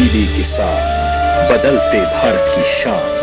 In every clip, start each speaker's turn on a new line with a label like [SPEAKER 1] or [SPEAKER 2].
[SPEAKER 1] तब्दीली के साथ बदलते भारत की शान।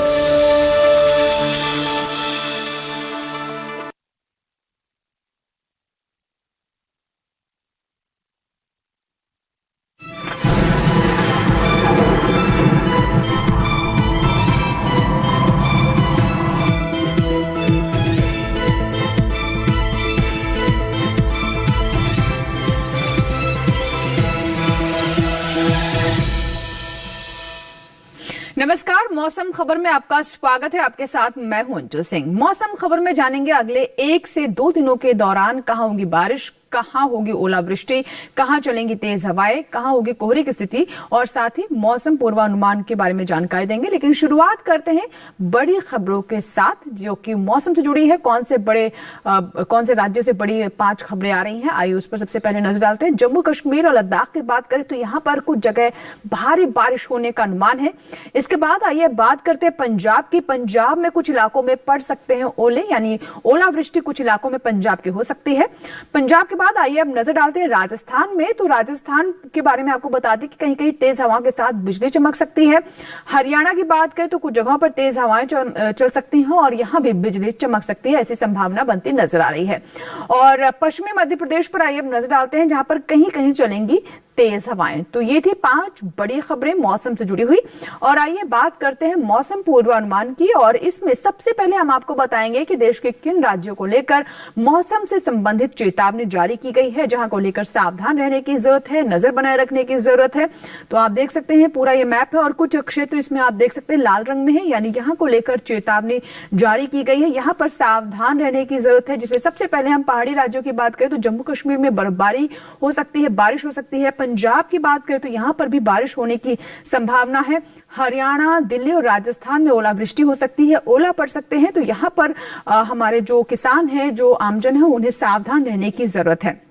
[SPEAKER 2] नमस्कार, मौसम खबर में आपका स्वागत है। आपके साथ मैं हूं अंजुल सिंह। मौसम खबर में जानेंगे अगले 1 से 2 दिनों के दौरान कहां होगी बारिश, कहां होगी ओलावृष्टि, कहां चलेंगी तेज हवाएं, कहां होगी कोहरे की स्थिति और साथ ही मौसम पूर्वानुमान के बारे में जानकारी देंगे। लेकिन शुरुआत करते हैं बड़ी खबरों के साथ जो कि मौसम से जुड़ी है। कौन से राज्यों से बड़ी 5 खबरें आ रही हैं, आइए उस पर सबसे पहले नजर डालते हैं। जम्मू कश्मीर और लद्दाख की बात करें तो यहां पर कुछ जगह भारी बारिश होने का अनुमान है। इसके बाद आइए बात करते हैं पंजाब की। पंजाब में कुछ इलाकों में पड़ सकते हैं ओले, यानी ओलावृष्टि कुछ इलाकों में पंजाब की हो सकती है। पंजाब के बाद आइए अब नजर डालते हैं राजस्थान में। तो राजस्थान के बारे में आपको बता दें कि कहीं कहीं तेज हवाओं के साथ बिजली चमक सकती है। हरियाणा की बात करें तो कुछ जगहों पर तेज हवाएं चल सकती हैं और यहां भी बिजली चमक सकती है, ऐसी संभावना बनती नजर आ रही है। और पश्चिमी मध्य प्रदेश पर आइए अब नजर डालते हैं जहां पर कहीं कहीं चलेंगी तेज हवाएं। तो ये थी 5 बड़ी खबरें मौसम से जुड़ी हुई। और आइए बात करते हैं मौसम पूर्वानुमान की। और इसमें सबसे पहले हम आपको बताएंगे कि देश के किन राज्यों को लेकर मौसम से संबंधित चेतावनी जारी की गई है, जहां को लेकर सावधान रहने की जरूरत है, नजर बनाए रखने की जरूरत है। तो आप देख सकते हैं पूरा ये मैप है और कुछ क्षेत्र इसमें आप देख सकते हैं लाल रंग में है, यानी यहां को लेकर चेतावनी जारी की गई है। यहां पर सावधान रहने की जरूरत है, जिसमें सबसे पहले हम पहाड़ी राज्यों की बात करें तो जम्मू कश्मीर में बर्फबारी हो सकती है, बारिश हो सकती है। पंजाब की बात करें तो यहां पर भी बारिश होने की संभावना है। हरियाणा, दिल्ली और राजस्थान में ओलावृष्टि हो सकती है, ओला पड़ सकते हैं। तो यहां पर हमारे जो किसान हैं, जो आमजन है, उन्हें सावधान रहने की जरूरत है।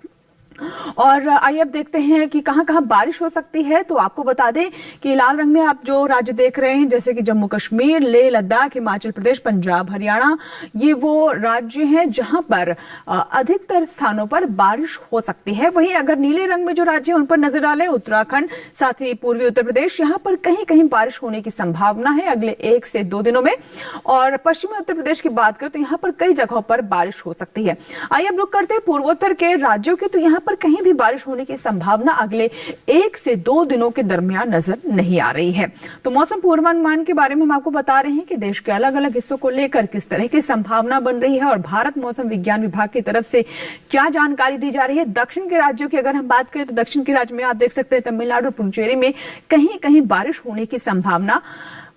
[SPEAKER 2] और आइए अब देखते हैं कि कहां कहां बारिश हो सकती है। तो आपको बता दें कि लाल रंग में आप जो राज्य देख रहे हैं, जैसे कि जम्मू कश्मीर, लेह लद्दाख, हिमाचल प्रदेश, पंजाब, हरियाणा, ये वो राज्य हैं जहां पर अधिकतर स्थानों पर बारिश हो सकती है। वहीं अगर नीले रंग में जो राज्य है उन पर नजर डालें, उत्तराखंड, साथ ही पूर्वी उत्तर प्रदेश, यहां पर कहीं कहीं बारिश होने की संभावना है अगले 1 से 2 दिनों में। और पश्चिमी उत्तर प्रदेश की बात करें तो यहां पर कई जगहों पर बारिश हो सकती है। आइए अब रुक करते हैं पूर्वोत्तर के राज्यों की। तो यहां पर कहीं भी बारिश होने की संभावना अगले 1 से 2 दिनों के दरमियान नजर नहीं आ रही है। तो मौसम पूर्वानुमान के बारे में हम आपको बता रहे हैं कि देश के अलग अलग हिस्सों को लेकर किस तरह की संभावना बन रही है और भारत मौसम विज्ञान विभाग की तरफ से क्या जानकारी दी जा रही है। दक्षिण के राज्यों की अगर हम बात करें तो दक्षिण के राज्य में आप देख सकते हैं तमिलनाडु और पुडुचेरी में कहीं कहीं बारिश होने की संभावना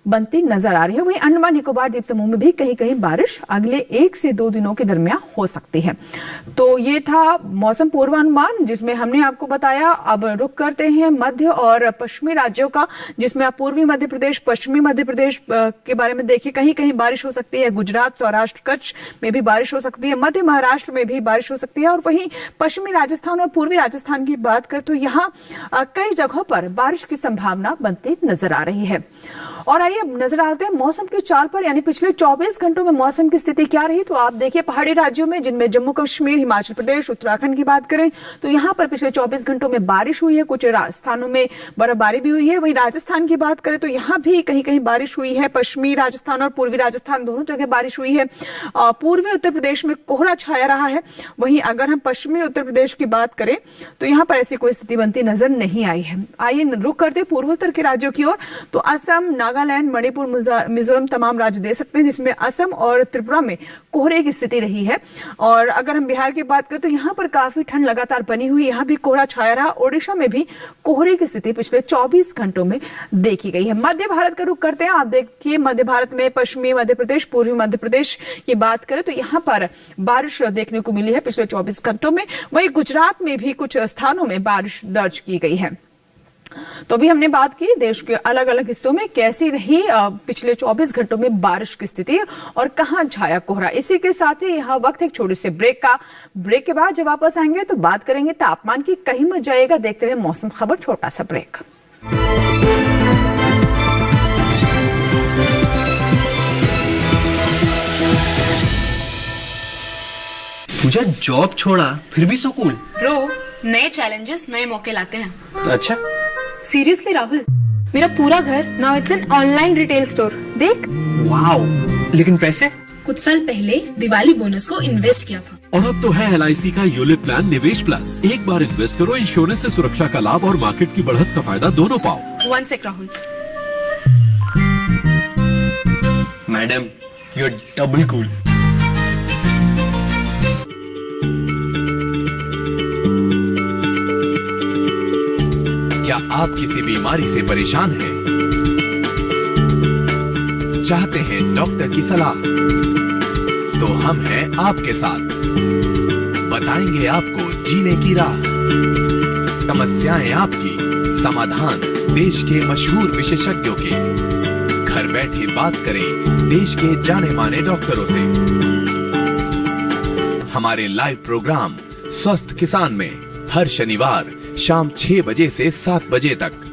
[SPEAKER 2] बनती नजर आ रही है। वहीं अंडमान निकोबार द्वीप समूह में भी कहीं कहीं बारिश अगले 1 से 2 दिनों के दरमियान हो सकती है। तो ये था मौसम पूर्वानुमान जिसमें हमने आपको बताया। अब रुक करते हैं मध्य और पश्चिमी राज्यों का, जिसमें आप पूर्वी मध्य प्रदेश, पश्चिमी मध्य प्रदेश के बारे में देखिए, कहीं कहीं बारिश हो सकती है। गुजरात, सौराष्ट्र, कच्छ में भी बारिश हो सकती है। मध्य महाराष्ट्र में भी बारिश हो सकती है। और वहीं पश्चिमी राजस्थान और पूर्वी राजस्थान की बात करें तो यहाँ कई जगहों पर बारिश की संभावना बनती नजर आ रही है। और आइए नजर डालते हैं मौसम की चाल पर, यानी पिछले 24 घंटों में मौसम की स्थिति क्या रही। तो आप देखिए पहाड़ी राज्यों में, जिनमें जम्मू कश्मीर, हिमाचल प्रदेश, उत्तराखंड की बात करें तो यहां पर पिछले 24 घंटों में बारिश हुई है। कुछ स्थानों में बर्फबारी भी हुई है। वहीं राजस्थान की बात करें तो यहां भी कहीं कहीं बारिश हुई है। पश्चिमी राजस्थान और पूर्वी राजस्थान दोनों जगह बारिश हुई है। पूर्वी उत्तर प्रदेश में कोहरा छाया रहा है। वहीं अगर हम पश्चिमी उत्तर प्रदेश की बात करें तो यहां पर ऐसी कोई स्थिति बनती नजर नहीं आई है। आइए रुक करते पूर्वोत्तर के राज्यों की ओर। तो असम, नागालैंड, मणिपुर, मिजोरम तमाम राज्य दे सकते हैं, जिसमें असम और त्रिपुरा में कोहरे की स्थिति रही है। और अगर हम बिहार की बात करें तो यहां पर काफी ठंड लगातार बनी हुई, यहां भी कोहरा छाया रहा। ओडिशा में भी कोहरे की स्थिति पिछले 24 घंटों में देखी गई है। मध्य भारत का रुख करते हैं। आप देखिए मध्य भारत में पश्चिमी मध्य प्रदेश, पूर्वी मध्य प्रदेश की बात करें तो यहां पर बारिश देखने को मिली है पिछले 24 घंटों में। वहीं गुजरात में भी कुछ स्थानों में बारिश दर्ज की गई है। तो अभी हमने बात की देश के अलग अलग हिस्सों में कैसी रही पिछले 24 घंटों में बारिश की स्थिति और कहां छाया कोहरा। इसी के साथ ही यह वक्त है एक छोटे से ब्रेक का। ब्रेक के बाद जब वापस आएंगे तो बात करेंगे तापमान की, कहीं मत जाएगा। देखते रहे मौसम खबर, छोटा सा ब्रेक।
[SPEAKER 3] तुझे जॉब छोड़ा फिर भी सो कूल।
[SPEAKER 4] ब्रो, नए चैलेंजेस नए मौके लाते हैं।
[SPEAKER 3] अच्छा,
[SPEAKER 4] सीरियसली राहुल, मेरा पूरा घर now it's an online retail store. देख,
[SPEAKER 3] वाओ, लेकिन पैसे?
[SPEAKER 4] कुछ साल पहले दिवाली बोनस को इन्वेस्ट किया था।
[SPEAKER 5] और अब तो है LIC का यूलिप प्लान निवेश प्लस। एक बार इन्वेस्ट करो, इंश्योरेंस से सुरक्षा का लाभ और मार्केट की बढ़त का फायदा दोनों पाओ।
[SPEAKER 4] One sec Rahul,
[SPEAKER 3] madam, you are double cool.
[SPEAKER 6] क्या आप किसी बीमारी से परेशान हैं? चाहते हैं डॉक्टर की सलाह? तो हम हैं आपके साथ। बताएंगे आपको जीने की राह। समस्याएं आपकी, समाधान देश के मशहूर विशेषज्ञों के। घर बैठे बात करें देश के जाने माने डॉक्टरों से। हमारे लाइव प्रोग्राम स्वस्थ किसान में हर शनिवार शाम 6 बजे से 7 बजे तक।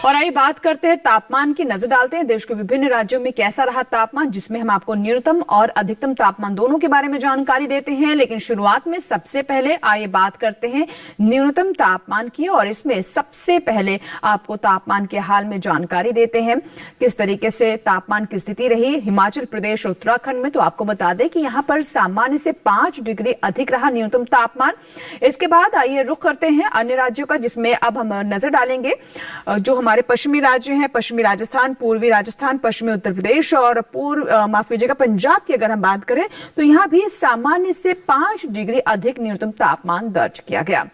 [SPEAKER 2] और आइए बात करते हैं तापमान की, नजर डालते हैं देश के विभिन्न राज्यों में कैसा रहा तापमान, जिसमें हम आपको न्यूनतम और अधिकतम तापमान दोनों के बारे में जानकारी देते हैं। लेकिन शुरुआत में सबसे पहले आइए बात करते हैं न्यूनतम तापमान की, और इसमें सबसे पहले आपको तापमान के हाल में जानकारी देते हैं किस तरीके से तापमान की स्थिति रही हिमाचल प्रदेश और उत्तराखंड में। तो आपको बता दें कि यहाँ पर सामान्य से 5 डिग्री अधिक रहा न्यूनतम तापमान। इसके बाद आइए रुख करते हैं अन्य राज्यों का, जिसमें अब हम नजर डालेंगे जो हमारे पश्चिमी राज्य हैं, पश्चिमी राजस्थान, पूर्वी राजस्थान, पश्चिमी उत्तर प्रदेश और माफ कीजिएगा पंजाब की अगर हम बात करें तो यहां भी सामान्य से 5 डिग्री अधिक न्यूनतम तापमान दर्ज किया गया।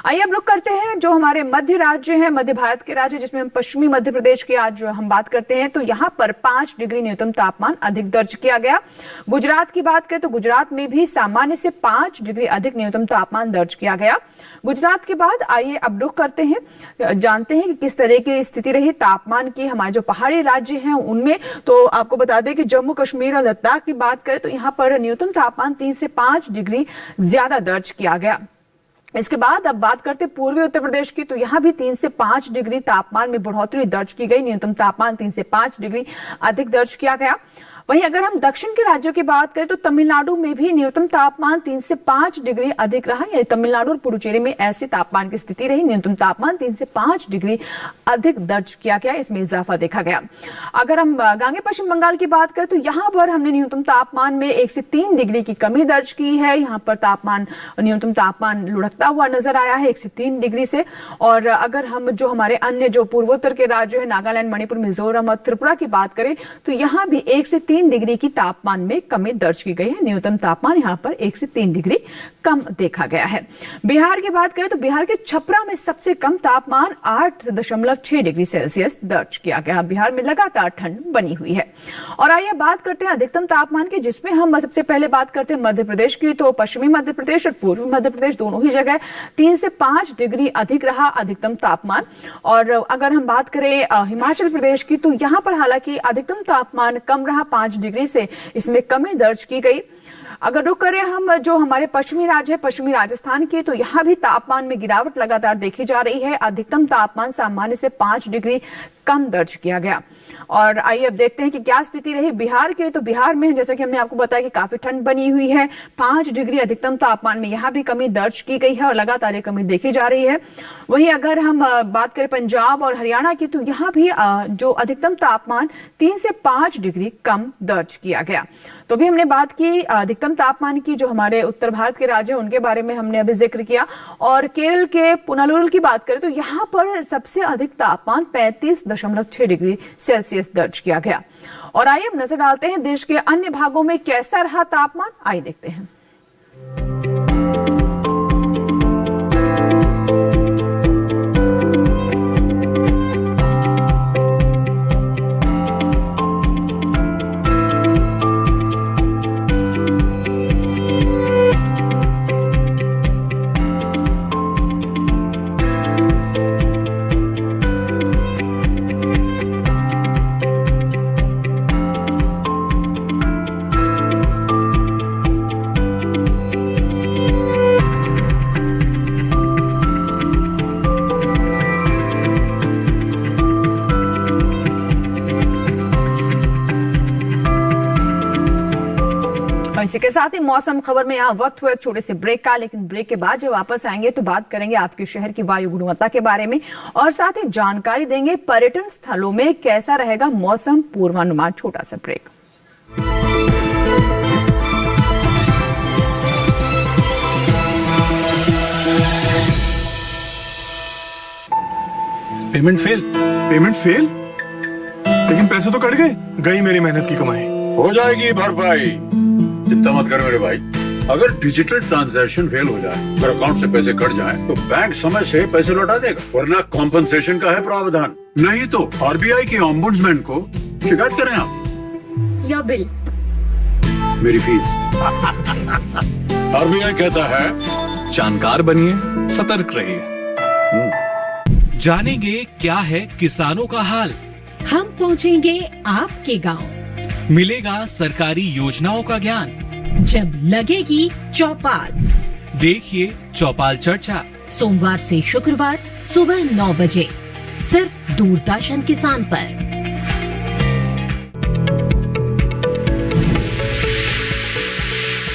[SPEAKER 2] आइए अब रुक करते हैं जो हमारे मध्य राज्य हैं, मध्य भारत के राज्य, जिसमें हम पश्चिमी मध्य प्रदेश की आज हम बात करते हैं। तो यहां पर 5 डिग्री न्यूनतम तापमान अधिक दर्ज किया गया। गुजरात की बात करें तो गुजरात में भी सामान्य से 5 डिग्री अधिक न्यूनतम तापमान दर्ज किया गया। गुजरात के बाद आइए अब रुक करते हैं, जानते हैं कि किस तरह की स्थिति रही तापमान की हमारे जो पहाड़ी राज्य हैं उनमें। तो आपको बता दें कि जम्मू कश्मीर और लद्दाख की बात करें तो यहां पर न्यूनतम तापमान 3 से 5 डिग्री ज्यादा दर्ज किया गया। इसके बाद अब बात करते पूर्वी उत्तर प्रदेश की, तो यहां भी 3 से 5 डिग्री तापमान में बढ़ोतरी दर्ज की गई। न्यूनतम तापमान 3 से 5 डिग्री अधिक दर्ज किया गया। वहीं अगर हम दक्षिण के राज्यों की बात करें तो तमिलनाडु में भी न्यूनतम तापमान 3 से 5 डिग्री अधिक रहा। यानी तमिलनाडु और पुडुचेरी में ऐसी तापमान की स्थिति रही। न्यूनतम तापमान 3 से 5 डिग्री अधिक दर्ज किया गया, इसमें इजाफा देखा गया। अगर हम गांगे पश्चिम बंगाल की बात करें तो यहां पर हमने न्यूनतम तापमान में 1 से 3 डिग्री की कमी दर्ज की है। यहां पर न्यूनतम तापमान लुढ़कता हुआ नजर आया है 1 से 3 डिग्री से। और अगर हम जो हमारे अन्य जो पूर्वोत्तर के राज्य है, नागालैंड, मणिपुर, मिजोरम और त्रिपुरा की बात करें तो यहां भी 1 से 3 डिग्री की तापमान में कमी दर्ज की गई है। न्यूनतम तापमान यहां पर 1 से 3 डिग्री कम देखा गया है। बिहार की बात करें तो बिहार के छपरा में सबसे कम तापमान 8.6 डिग्री सेल्सियस दर्ज किया गया। बिहार में लगातार ठंड बनी हुई है। और आइए बात करते हैं अधिकतम तापमान की, जिसमें हम सबसे पहले बात करते हैं मध्य प्रदेश की। तो पश्चिमी मध्य प्रदेश और पूर्वी मध्य प्रदेश दोनों ही जगह 3 से 5 डिग्री अधिक रहा अधिकतम तापमान। और अगर हम बात करें हिमाचल प्रदेश की तो यहां पर हालांकि अधिकतम तापमान कम रहा, 5 डिग्री से इसमें कमी दर्ज की गई। अगर रुक करें हम जो हमारे पश्चिमी राज्य है, पश्चिमी राजस्थान की, तो यहां भी तापमान में गिरावट लगातार देखी जा रही है। अधिकतम तापमान सामान्य से 5 डिग्री कम दर्ज किया गया। और आइए अब देखते हैं कि क्या स्थिति रही बिहार के। तो बिहार में जैसा कि हमने आपको बताया कि काफी ठंड बनी हुई है। 5 डिग्री अधिकतम तापमान में यहां भी कमी दर्ज की गई है और लगातार ये कमी देखी जा रही है। वहीं अगर हम बात करें पंजाब और हरियाणा की तो यहां भी जो अधिकतम तापमान 3 से 5 डिग्री कम दर्ज किया गया। तो भी हमने बात की अधिकतम तापमान की, जो हमारे उत्तर भारत के राज्य हैं उनके बारे में हमने अभी जिक्र किया। और केरल के पुनालुरु की बात करें तो यहां पर सबसे अधिक तापमान 35.6 डिग्री सेल्सियस दर्ज किया गया। और आइए अब नजर डालते हैं देश के अन्य भागों में कैसा रहा तापमान, आइए देखते हैं। इसी के साथ ही मौसम खबर में यहाँ वक्त हुआ एक छोटे से ब्रेक का, लेकिन ब्रेक के बाद जब वापस आएंगे तो बात करेंगे आपके शहर की वायु गुणवत्ता के बारे में और साथ ही जानकारी देंगे पर्यटन स्थलों में कैसा रहेगा मौसम पूर्वानुमान। छोटा सा ब्रेक।
[SPEAKER 7] Payment fail? लेकिन पैसे तो कट गए, गई मेरी मेहनत की कमाई।
[SPEAKER 8] हो जाएगी भरपाई, चिंता मत कर मेरे भाई। अगर डिजिटल ट्रांजैक्शन फेल हो जाए, अगर अकाउंट से पैसे कट जाएं, तो बैंक समय से पैसे लौटा देगा, वरना कॉम्पनसेशन का है प्रावधान। नहीं तो आरबीआई के ओम्बुड्समैन को शिकायत करें आप।
[SPEAKER 4] Your bill.
[SPEAKER 8] मेरी फीस। आरबीआई कहता है
[SPEAKER 9] जानकार बनिए, सतर्क रहिए। जानेंगे क्या है किसानों का हाल,
[SPEAKER 10] हम पहुंचेंगे आपके गांव,
[SPEAKER 9] मिलेगा सरकारी योजनाओं का ज्ञान,
[SPEAKER 10] जब लगेगी चौपाल।
[SPEAKER 9] देखिए चौपाल चर्चा
[SPEAKER 10] सोमवार से शुक्रवार सुबह 9 बजे सिर्फ दूरदर्शन किसान पर।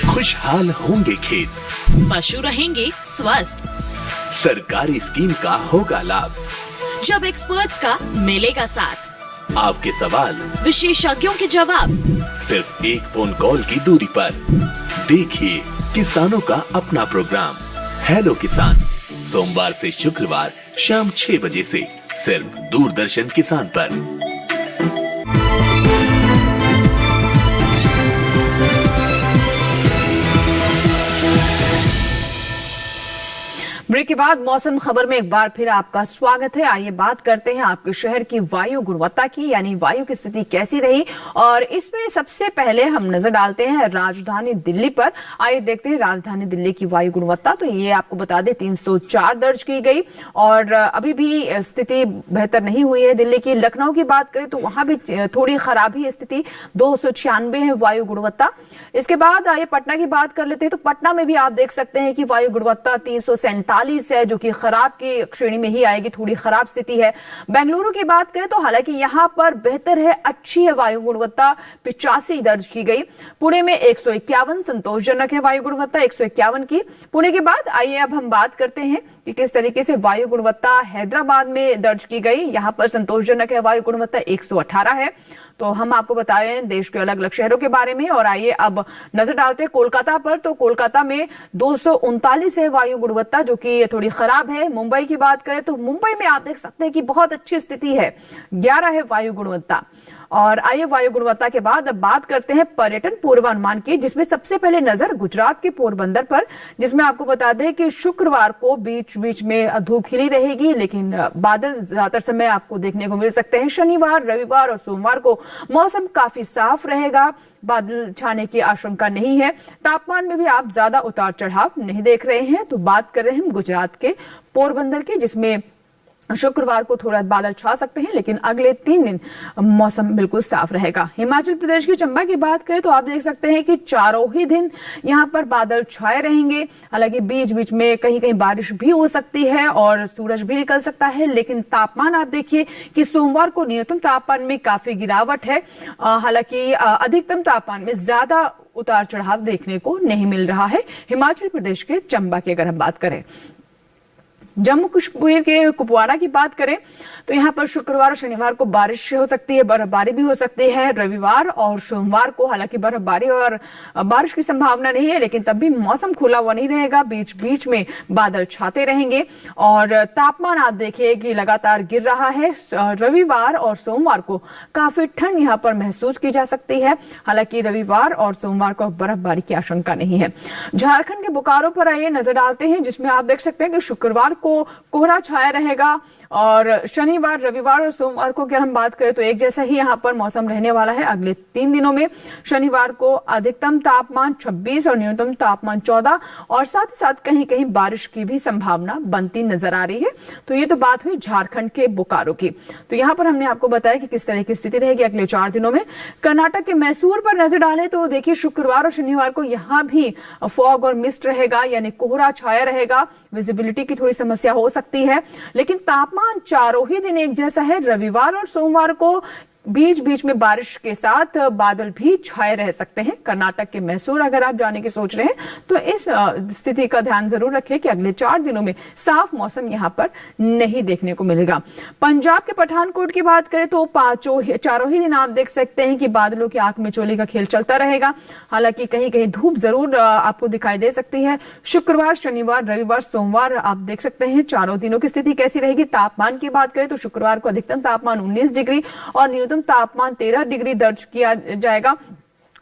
[SPEAKER 6] खुशहाल होंगे खेत,
[SPEAKER 11] पशु रहेंगे स्वस्थ,
[SPEAKER 6] सरकारी स्कीम का होगा लाभ,
[SPEAKER 11] जब एक्सपर्ट्स का मिलेगा साथ,
[SPEAKER 6] आपके सवाल
[SPEAKER 11] विशेषज्ञों के जवाब,
[SPEAKER 6] सिर्फ एक फोन कॉल की दूरी पर। देखिए किसानों का अपना प्रोग्राम हेलो किसान, सोमवार से शुक्रवार शाम 6 बजे से सिर्फ दूरदर्शन किसान पर।
[SPEAKER 2] ब्रेक के बाद मौसम खबर में एक बार फिर आपका स्वागत है। आइए बात करते हैं आपके शहर की वायु गुणवत्ता की, यानी वायु की स्थिति कैसी रही। और इसमें सबसे पहले हम नजर डालते हैं राजधानी दिल्ली पर। आइए देखते हैं राजधानी दिल्ली की वायु गुणवत्ता। तो ये आपको बता दें 304 दर्ज की गई और अभी भी स्थिति बेहतर नहीं हुई है दिल्ली की। लखनऊ की बात करें तो वहां भी थोड़ी खराबी स्थिति, 296 है वायु गुणवत्ता। इसके बाद आइए पटना की बात कर लेते हैं। तो पटना में भी आप देख सकते हैं कि वायु गुणवत्ता 347 है, जो कि खराब की श्रेणी में ही आएगी, थोड़ी खराब स्थिति है। बेंगलुरु की बात करें तो हालांकि यहां पर बेहतर है, अच्छी है वायु गुणवत्ता, 85 दर्ज की गई। पुणे में 151 संतोषजनक है वायु गुणवत्ता 151 की। पुणे के बाद आइए अब हम बात करते हैं कि किस तरीके से वायु गुणवत्ता हैदराबाद में दर्ज की गई। यहां पर संतोषजनक है वायु गुणवत्ता 118 है। तो हम आपको बताएं देश के अलग अलग शहरों के बारे में। और आइए अब नजर डालते हैं कोलकाता पर। तो कोलकाता में 239 है वायु गुणवत्ता, जो कि थोड़ी खराब है। मुंबई की बात करें तो मुंबई में आप देख सकते हैं कि बहुत अच्छी स्थिति है, 11 है वायु गुणवत्ता। और आइए वायु गुणवत्ता के बाद अब बात करते हैं पर्यटन पूर्वानुमान की, जिसमें सबसे पहले नजर गुजरात के पोरबंदर पर, जिसमें आपको बता दें कि शुक्रवार को बीच बीच में धूप खिली रहेगी, लेकिन बादल ज्यादातर समय आपको देखने को मिल सकते हैं। शनिवार, रविवार और सोमवार को मौसम काफी साफ रहेगा, बादल छाने की आशंका नहीं है। तापमान में भी आप ज्यादा उतार चढ़ाव नहीं देख रहे हैं। तो बात कर रहे हैं हम गुजरात के पोरबंदर की, जिसमें शुक्रवार को थोड़ा बादल छा सकते हैं, लेकिन अगले 3 दिन मौसम बिल्कुल साफ रहेगा। हिमाचल प्रदेश की चंबा की बात करें तो आप देख सकते हैं कि चारों ही दिन यहां पर बादल छाए रहेंगे। हालांकि बीच बीच में कहीं कहीं बारिश भी हो सकती है और सूरज भी निकल सकता है, लेकिन तापमान आप देखिए कि सोमवार को न्यूनतम तापमान में काफी गिरावट है। हालांकि अधिकतम तापमान में ज्यादा उतार चढ़ाव देखने को नहीं मिल रहा है हिमाचल प्रदेश के चंबा की अगर हम बात करें। जम्मू कश्मीर के कुपवाड़ा की बात करें तो यहां पर शुक्रवार और शनिवार को बारिश हो सकती है, बर्फबारी भी हो सकती है। रविवार और सोमवार को हालांकि बर्फबारी और बारिश की संभावना नहीं है, लेकिन तब भी मौसम खुला हुआ नहीं रहेगा, बीच बीच में बादल छाते रहेंगे। और तापमान आप देखिए कि लगातार गिर रहा है। रविवार और सोमवार को काफी ठंड यहां पर महसूस की जा सकती है। हालांकि रविवार और सोमवार को बर्फबारी की आशंका नहीं है। झारखंड के बोकारो पर आइए नजर डालते हैं, जिसमें आप देख सकते हैं कि शुक्रवार को कोहरा छाया रहेगा और शनिवार, रविवार और सोमवार को अगर हम बात करें तो एक जैसा ही यहां पर मौसम रहने वाला है अगले 3 दिनों में। शनिवार को अधिकतम तापमान 26 और न्यूनतम तापमान 14 और साथ ही साथ कहीं कहीं बारिश की भी संभावना बनती नजर आ रही है। तो ये तो बात हुई झारखंड के बोकारो की। तो यहां पर हमने आपको बताया कि किस तरह की स्थिति रहेगी अगले 4 दिनों में। कर्नाटक के मैसूर पर नजर डालें तो देखिए शुक्रवार और शनिवार को यहां भी फॉग और मिस्ट रहेगा, यानी कोहरा छाया रहेगा, विजिबिलिटी की थोड़ी समस्या हो सकती है, लेकिन तापमान चारों ही दिन एक जैसा है। रविवार और सोमवार को बीच बीच में बारिश के साथ बादल भी छाए रह सकते हैं। कर्नाटक के मैसूर अगर आप जाने की सोच रहे हैं तो इस स्थिति का ध्यान जरूर रखें कि अगले 4 दिनों में साफ मौसम यहां पर नहीं देखने को मिलेगा। पंजाब के पठानकोट की बात करें तो चारों ही दिन आप देख सकते हैं कि बादलों की आंख मिचौली का खेल चलता रहेगा। हालांकि कहीं कहीं धूप जरूर आपको दिखाई दे सकती है। शुक्रवार, शनिवार, रविवार, सोमवार आप देख सकते हैं चारों दिनों की स्थिति कैसी रहेगी। तापमान की बात करें तो शुक्रवार को अधिकतम तापमान 19 डिग्री और न्यूनतम तापमान 13 डिग्री दर्ज किया जाएगा।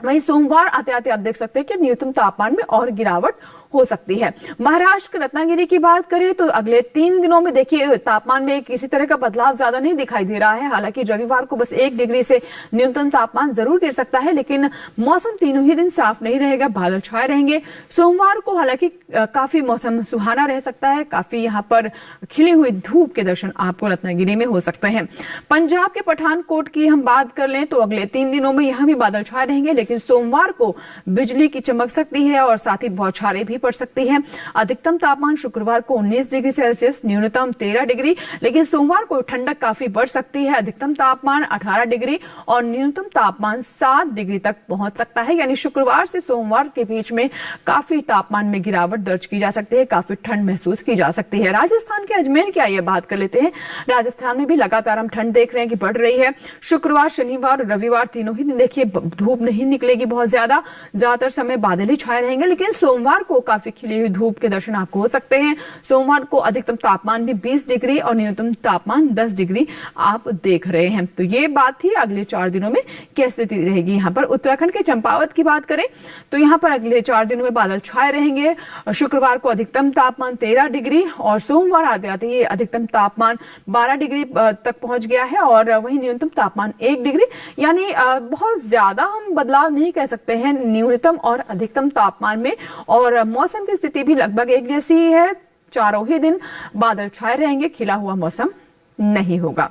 [SPEAKER 2] वहीं सोमवार आते आते आप देख सकते हैं कि न्यूनतम तापमान में और गिरावट हो सकती है। महाराष्ट्र के रत्नागिरी की बात करें तो अगले 3 दिनों में देखिए तापमान में किसी तरह का बदलाव ज्यादा नहीं दिखाई दे रहा है। हालांकि रविवार को बस 1 डिग्री से न्यूनतम तापमान जरूर गिर सकता है, लेकिन मौसम तीनों ही दिन साफ नहीं रहेगा, बादल छाए रहेंगे। सोमवार को हालांकि काफी मौसम सुहाना रह सकता है, काफी यहाँ पर खिली हुई धूप के दर्शन आपको रत्नागिरी में हो सकते हैं। पंजाब के पठानकोट की हम बात कर लें तो अगले 3 दिनों में यहाँ भी बादल छाए रहेंगे, लेकिन सोमवार को बिजली की चमक सकती है और साथ ही बौछारें भी पड़ सकती है। अधिकतम तापमान शुक्रवार को 19 डिग्री सेल्सियस, न्यूनतम 13 डिग्री, लेकिन सोमवार को ठंडक काफी बढ़ सकती है। अधिकतम तापमान 18 डिग्री और न्यूनतम तापमान 7 डिग्री तक पहुंच सकता है। यानी शुक्रवार से सोमवार के बीच में काफी तापमान में गिरावट दर्ज की जा सकती है, काफी ठंड महसूस की जा सकती है। राजस्थान के अजमेर की आइए बात कर लेते हैं। राजस्थान में भी लगातार हम ठंड देख रहे हैं कि बढ़ रही है। शुक्रवार, शनिवार, रविवार तीनों ही दिन देखिए धूप नहीं निकलेगी बहुत ज्यादातर समय बादल ही छाए रहेंगे, लेकिन सोमवार को काफी खिली हुई धूप के दर्शन आपको हो सकते हैं। सोमवार को अधिकतम तापमान भी 20 डिग्री और न्यूनतम तापमान 10 डिग्री आप देख रहे हैं। तो ये बात थी अगले 4 दिनों में कैसी स्थिति रहेगी। यहाँ पर उत्तराखंड के चंपावत की बात करें तो यहाँ पर अगले 4 दिनों में बादल छाए रहेंगे। शुक्रवार को अधिकतम तापमान 13 डिग्री और सोमवार आते आते ये अधिकतम तापमान 12 डिग्री तक पहुंच गया है और वही न्यूनतम तापमान 1 डिग्री। यानी बहुत ज्यादा हम बदलाव नहीं कह सकते हैं न्यूनतम और अधिकतम तापमान में, और मौसम की स्थिति भी लगभग एक जैसी ही है। चारों ही दिन बादल छाए रहेंगे, खिला हुआ मौसम नहीं होगा।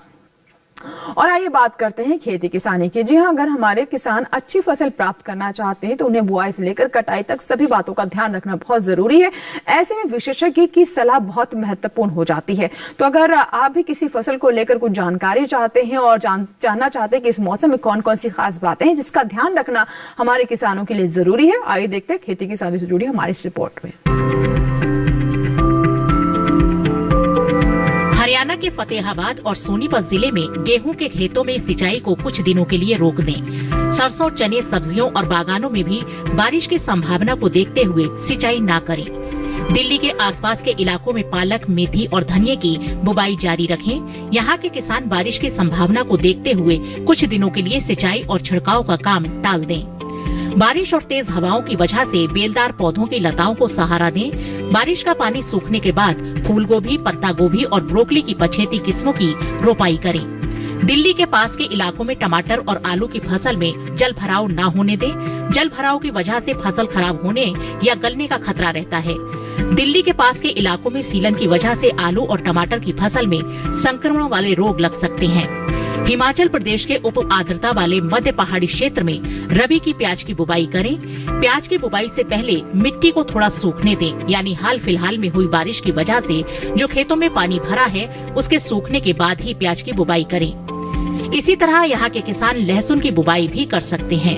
[SPEAKER 2] और आइए बात करते हैं खेती किसानी की। जी हाँ, अगर हमारे किसान अच्छी फसल प्राप्त करना चाहते हैं तो उन्हें बुआई से लेकर कटाई तक सभी बातों का ध्यान रखना बहुत जरूरी है। ऐसे में विशेषज्ञ की सलाह बहुत महत्वपूर्ण हो जाती है। तो अगर आप भी किसी फसल को लेकर कुछ जानकारी चाहते हैं और जानना चाहते हैं कि इस मौसम में कौन कौन सी खास बातें हैं जिसका ध्यान रखना हमारे किसानों के लिए जरूरी है, आइए देखते हैं खेती किसानी से जुड़ी हमारी इस रिपोर्ट में।
[SPEAKER 10] हरियाणा के फतेहाबाद और सोनीपत जिले में गेहूं के खेतों में सिंचाई को कुछ दिनों के लिए रोक दें। सरसों, चने, सब्जियों और बागानों में भी बारिश की संभावना को देखते हुए सिंचाई ना करें। दिल्ली के आसपास के इलाकों में पालक, मेथी और धनिये की बुवाई जारी रखें। यहाँ के किसान बारिश की संभावना को देखते हुए कुछ दिनों के लिए सिंचाई और छिड़काव का काम टाल दें। बारिश और तेज हवाओं की वजह से बेलदार पौधों की लताओं को सहारा दें। बारिश का पानी सूखने के बाद फूल गोभी, पत्ता गोभी और ब्रोकली की पछेती किस्मों की रोपाई करें। दिल्ली के पास के इलाकों में टमाटर और आलू की फसल में जल भराव न होने दें। जल भराव की वजह से फसल खराब होने या गलने का खतरा रहता है। दिल्ली के पास के इलाकों में सीलन की वजह से आलू और टमाटर की फसल में संक्रमण वाले रोग लग सकते हैं। हिमाचल प्रदेश के उप आर्द्रता वाले मध्य पहाड़ी क्षेत्र में रबी की प्याज की बुवाई करें। प्याज की बुवाई से पहले मिट्टी को थोड़ा सूखने दें, यानी हाल फिलहाल में हुई बारिश की वजह से जो खेतों में पानी भरा है उसके सूखने के बाद ही प्याज की बुवाई करें। इसी तरह यहाँ के किसान लहसुन की बुवाई भी कर सकते हैं।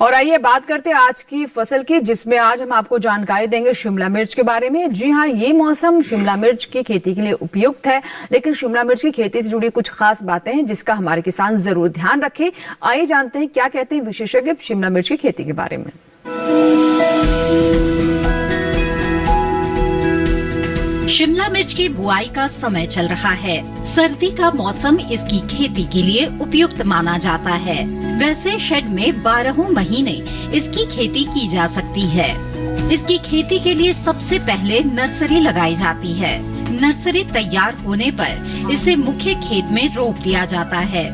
[SPEAKER 2] और आइए बात करते हैं आज की फसल की, जिसमें आज हम आपको जानकारी देंगे शिमला मिर्च के बारे में। जी हाँ, ये मौसम शिमला मिर्च की खेती के लिए उपयुक्त है, लेकिन शिमला मिर्च की खेती से जुड़ी कुछ खास बातें हैं जिसका हमारे किसान जरूर ध्यान रखें। आइए जानते हैं क्या कहते हैं विशेषज्ञ शिमला मिर्च की खेती के बारे में।
[SPEAKER 11] शिमला मिर्च की बुआई का समय चल रहा है। सर्दी का मौसम इसकी खेती के लिए उपयुक्त माना जाता है। वैसे शेड में 12 महीने इसकी खेती की जा सकती है। इसकी खेती के लिए सबसे पहले नर्सरी लगाई जाती है। नर्सरी तैयार होने पर इसे मुख्य खेत में रोप दिया जाता है।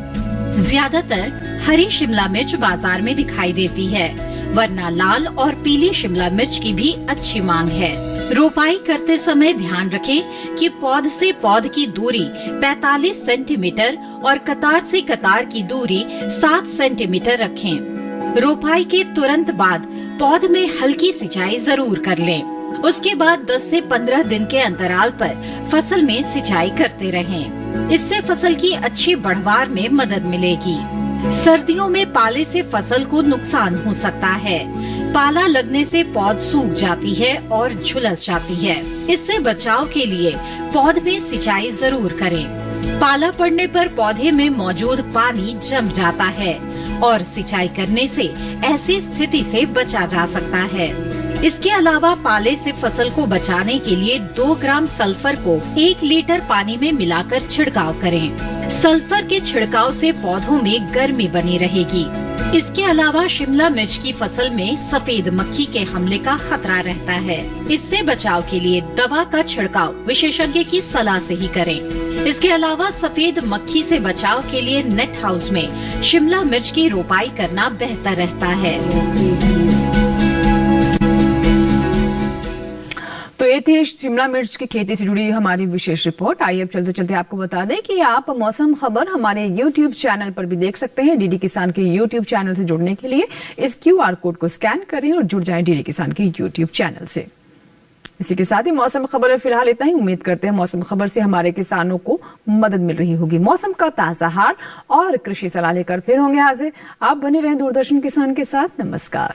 [SPEAKER 11] ज्यादातर हरी शिमला मिर्च बाजार में दिखाई देती है, वरना लाल और पीली शिमला मिर्च की भी अच्छी मांग है। रोपाई करते समय ध्यान रखें कि पौध से पौध की दूरी 45 सेंटीमीटर और कतार से कतार की दूरी 7 सेंटीमीटर रखें। रोपाई के तुरंत बाद पौध में हल्की सिंचाई जरूर कर लें उसके बाद 10 से 15 दिन के अंतराल पर फसल में सिंचाई करते रहें। इससे फसल की अच्छी बढ़वार में मदद मिलेगी। सर्दियों में पाले से फसल को नुकसान हो सकता है। पाला लगने से पौध सूख जाती है और झुलस जाती है। इससे बचाव के लिए पौध में सिंचाई जरूर करें। पाला पड़ने पर पौधे में मौजूद पानी जम जाता है और सिंचाई करने से ऐसी स्थिति से बचा जा सकता है। इसके अलावा पाले से फसल को बचाने के लिए 2 ग्राम सल्फर को 1 लीटर पानी में मिलाकर छिड़काव करें। सल्फर के छिड़काव से पौधों में गर्मी बनी रहेगी। इसके अलावा शिमला मिर्च की फसल में सफेद मक्खी के हमले का खतरा रहता है। इससे बचाव के लिए दवा का छिड़काव विशेषज्ञ की सलाह से ही करें। इसके अलावा सफेद मक्खी से बचाव के लिए नेट हाउस में शिमला मिर्च की रोपाई करना बेहतर रहता है।
[SPEAKER 2] तो ये थी शिमला मिर्च की खेती से जुड़ी हमारी विशेष रिपोर्ट। आइए अब चलते चलते आपको बता दें कि आप मौसम खबर हमारे YouTube चैनल पर भी देख सकते हैं। डीडी किसान के YouTube चैनल से जुड़ने के लिए इस QR कोड को स्कैन करें और जुड़ जाएं डीडी किसान के YouTube चैनल से। इसी के साथ ही मौसम खबर में फिलहाल इतना ही। उम्मीद करते हैं मौसम खबर से हमारे किसानों को मदद मिल रही होगी। मौसम का ताजा हाल और कृषि सलाह लेकर फिर होंगे हाजिर। आप बने रहें दूरदर्शन किसान के साथ। नमस्कार।